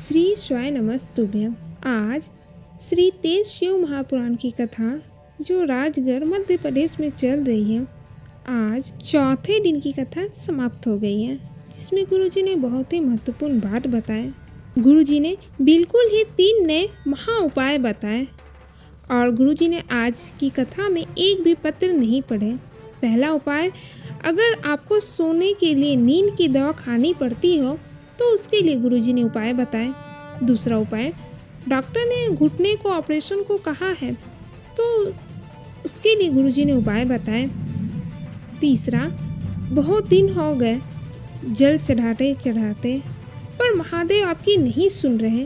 श्री स्वाय नमस्तुभ्यम। आज श्री तेज शिव महापुराण की कथा जो राजगढ़ मध्य प्रदेश में चल रही है, आज चौथे दिन की कथा समाप्त हो गई है, जिसमें गुरुजी ने बहुत ही महत्वपूर्ण बात बताए। गुरुजी ने बिल्कुल ही 3 नए महा उपाय बताए और गुरुजी ने आज की कथा में एक भी पत्र नहीं पढ़े। पहला उपाय, अगर आपको सोने के लिए नींद की दवा खानी पड़ती हो तो उसके लिए गुरुजी ने उपाय बताए। दूसरा उपाय, डॉक्टर ने घुटने को ऑपरेशन को कहा है तो उसके लिए गुरुजी ने उपाय बताए। तीसरा, बहुत दिन हो गए जल चढ़ाते चढ़ाते पर महादेव आपकी नहीं सुन रहे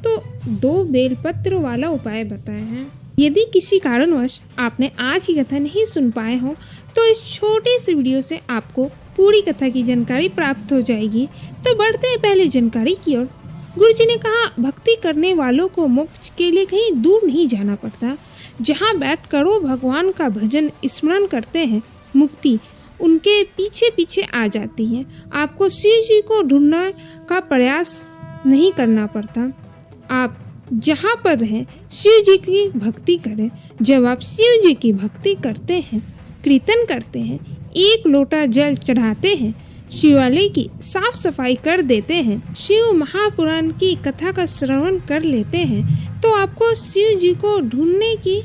तो 2 बेलपत्र वाला उपाय बताए हैं। यदि किसी कारणवश आपने आज की कथा नहीं सुन पाए हो तो इस छोटे से वीडियो से आपको पूरी कथा की जानकारी प्राप्त हो जाएगी। तो बढ़ते हैं पहले जानकारी की ओर। गुरुजी ने कहा, भक्ति करने वालों को मोक्ष के लिए कहीं दूर नहीं जाना पड़ता। जहाँ बैठकर वो भगवान का भजन स्मरण करते हैं, मुक्ति उनके पीछे पीछे आ जाती है। आपको शिव जी को ढूंढने का प्रयास नहीं करना पड़ता। आप जहाँ पर रहें शिव जी की भक्ति करें। जब आप शिव जी की भक्ति करते हैं, कीर्तन करते हैं, 1 लोटा जल चढ़ाते हैं, शिवालय की साफ सफाई कर देते हैं, शिव महापुराण की कथा का श्रवण कर लेते हैं तो आपको शिव जी को ढूंढने की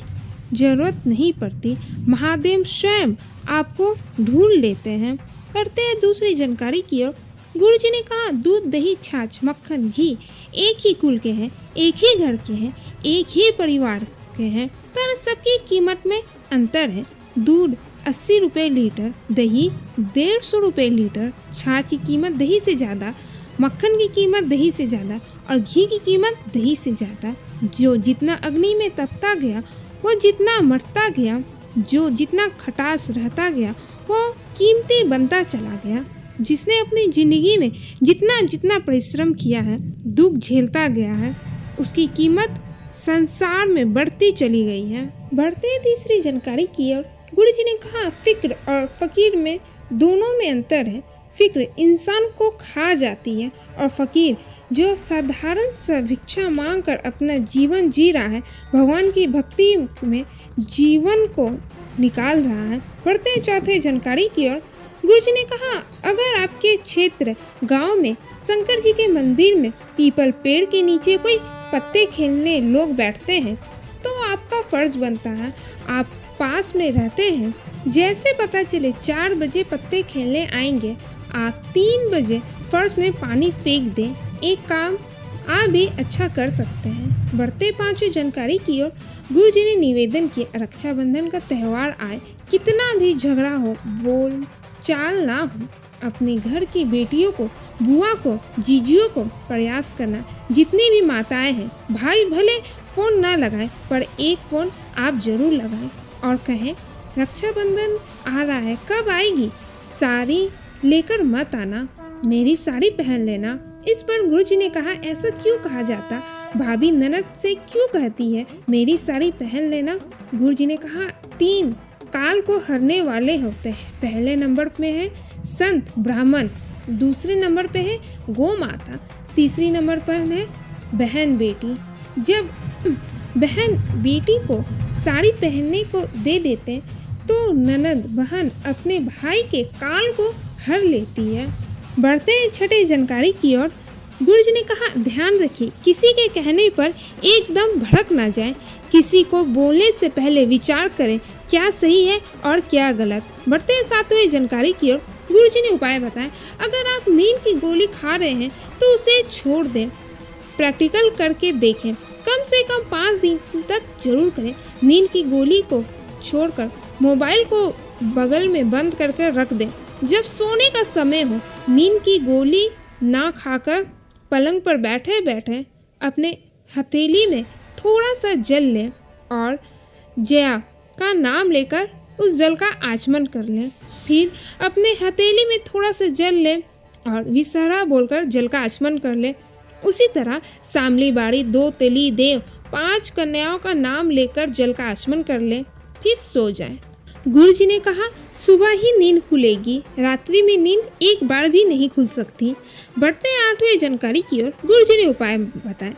जरूरत नहीं पड़ती। महादेव स्वयं आपको ढूंढ लेते हैं। करते हैं दूसरी जानकारी की ओर। गुरुजी ने कहा, दूध, दही, छाछ, मक्खन, घी एक ही कुल के हैं, एक ही घर के हैं, एक ही परिवार के हैं, पर सबकी कीमत में अंतर है। दूध 80 रुपये लीटर, दही 150 रुपये लीटर, छाछ की कीमत दही से ज़्यादा, मक्खन की कीमत दही से ज़्यादा और घी की कीमत दही से ज़्यादा। जो जितना अग्नि में तपता गया वो जितना मरता गया, जो जितना खटास रहता गया वो कीमती बनता चला गया। जिसने अपनी ज़िंदगी में जितना जितना परिश्रम किया है, दुख झेलता गया है, उसकी कीमत संसार में बढ़ती चली गई है। बढ़ते हैं तीसरी जानकारी की ओर। गुरुजी ने कहा, फिक्र और फकीर में दोनों में अंतर है। फिक्र इंसान को खा जाती है और फकीर जो साधारण सा भिक्षा मांग कर अपना जीवन जी रहा है, भगवान की भक्ति में जीवन को निकाल रहा है। बढ़ते हैं चौथे जानकारी की ओर। गुरुजी ने कहा, अगर आपके क्षेत्र गांव में शंकर जी के मंदिर में पीपल पेड़ के नीचे कोई पत्ते खेलने लोग बैठते हैं तो आपका फर्ज बनता है, आप पास में रहते हैं, जैसे पता चले 4 बजे पत्ते खेलने आएंगे, आप 3 बजे फर्श में पानी फेंक दें। एक काम आप भी अच्छा कर सकते हैं। बढ़ते 5वीं जानकारी की ओर। गुरुजी ने निवेदन किया, रक्षाबंधन का त्यौहार आए, कितना भी झगड़ा हो, बोल चाल ना हो, अपने घर की बेटियों को, बुआ को, जीजियों को प्रयास करना। जितनी भी माताएं हैं, भाई भले फ़ोन ना लगाएं पर एक फ़ोन आप ज़रूर लगाएं और कहें, रक्षाबंधन आ रहा है, कब आएगी? साड़ी लेकर मत आना, मेरी साड़ी पहन लेना। इस पर गुरुजी ने कहा, ऐसा क्यों कहा जाता? भाभी ननद से क्यों कहती है मेरी साड़ी पहन लेना? गुरुजी ने कहा, 3 काल को हरने वाले होते हैं। पहले नंबर पे है संत ब्राह्मण, दूसरे नंबर पे है गौ माता, तीसरी नंबर पर है बहन बेटी। जब बहन बेटी को साड़ी पहनने को दे देते तो ननद बहन अपने भाई के काल को हर लेती है। बढ़ते हैं छठे जानकारी की ओर। गुरुजी ने कहा, ध्यान रखिए, किसी के कहने पर एकदम भड़क ना जाए। किसी को बोलने से पहले विचार करें क्या सही है और क्या गलत। बढ़ते हैं 7वीं जानकारी की ओर। गुरुजी ने उपाय बताया, अगर आप नींद की गोली खा रहे हैं तो उसे छोड़ दें। प्रैक्टिकल करके देखें, कम से कम 5 दिन तक जरूर करें। नींद की गोली को छोड़कर मोबाइल को बगल में बंद करके रख दें। जब सोने का समय हो, नींद की गोली ना खाकर पलंग पर बैठे बैठे अपने हथेली में थोड़ा सा जल लें और जया का नाम लेकर उस जल का आचमन कर लें। फिर अपने हथेली में थोड़ा सा जल लें और विसहरा बोलकर जल का आचमन कर लें। उसी तरह सामली बाड़ी, 2 तेली देव, 5 कन्याओं का नाम लेकर जल का आचमन कर लें, फिर सो जाएं। गुरुजी ने कहा, सुबह ही नींद खुलेगी, रात्रि में नींद एक बार भी नहीं खुल सकती। बढ़ते 8वें जानकारी की ओर गुरुजी ने उपाय बताए।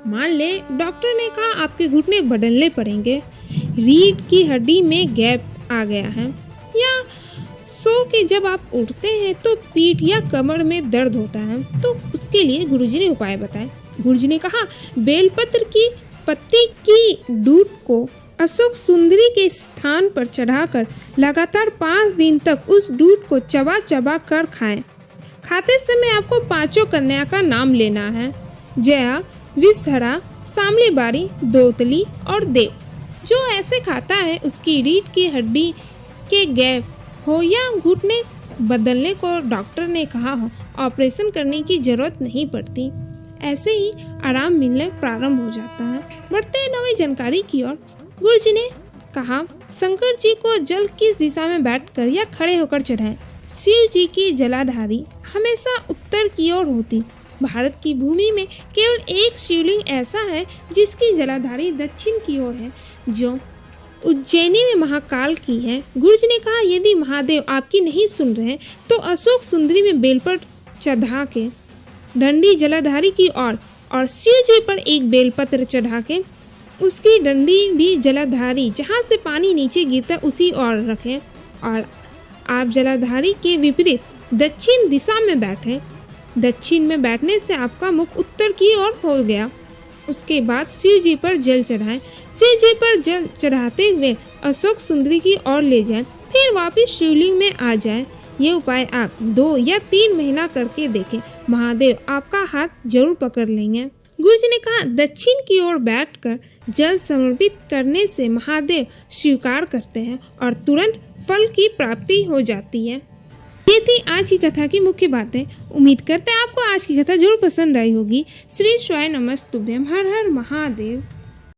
मान ले डॉक्टर ने कहा आपके घुटने बदलने पड़ेंगे, रीढ़ की हड्डी में गैप आ गया है, या सो के जब आप उठते हैं तो पीठ या कमर में दर्द होता है, तो उसके लिए गुरुजी ने उपाय बताए। गुरुजी ने कहा, बेलपत्र की पत्ती की डूट को अशोक सुंदरी के स्थान पर चढ़ाकर लगातार 5 दिन तक उस डूट को चबा चबा कर खाएं। खाते समय आपको 5 कन्या का नाम लेना है, जया, विषहरा, सामलीबारी, दोतली और देव। जो ऐसे खाता है उसकी रीढ़ की हड्डी के गैप हो या घुटने बदलने को डॉक्टर ने कहा हो, ऑपरेशन करने की जरूरत नहीं पड़ती, ऐसे ही आराम मिलने प्रारंभ हो जाता है। बढ़ते हैं 9वीं जानकारी की ओर। गुरुजी ने कहा, शंकर जी को जल किस दिशा में बैठकर या खड़े होकर चढ़ाएं। शिव जी की जलाधारी हमेशा उत्तर की ओर होती। भारत की भूमि में केवल एक शिवलिंग ऐसा है जिसकी जलाधारी दक्षिण की ओर है, जो उज्जैनी में महाकाल की है। गुरुजी ने कहा, यदि महादेव आपकी नहीं सुन रहे तो अशोक सुंदरी में बेलपत्र चढ़ा के डंडी जलाधारी की ओर और शिव जी पर एक बेलपत्र चढ़ा के उसकी डंडी भी जलाधारी जहाँ से पानी नीचे गिरता उसी ओर रखें और आप जलाधारी के विपरीत दक्षिण दिशा में बैठें। दक्षिण में बैठने से आपका मुख उत्तर की ओर हो गया। उसके बाद शिव जी पर जल चढ़ाएं। शिव जी पर जल चढ़ाते हुए अशोक सुंदरी की ओर ले जाएं, फिर वापस शिवलिंग में आ जाएं। ये उपाय आप 2 या 3 महीना करके देखें, महादेव आपका हाथ जरूर पकड़ लेंगे। गुरुजी ने कहा, दक्षिण की ओर बैठकर जल समर्पित करने से महादेव स्वीकार करते हैं और तुरंत फल की प्राप्ति हो जाती है। ये थी आज की कथा की मुख्य बातें। उम्मीद करते हैं आपको आज की कथा जरूर पसंद आई होगी। श्री शिवाय नमस्तुभ्यम। हर हर महादेव।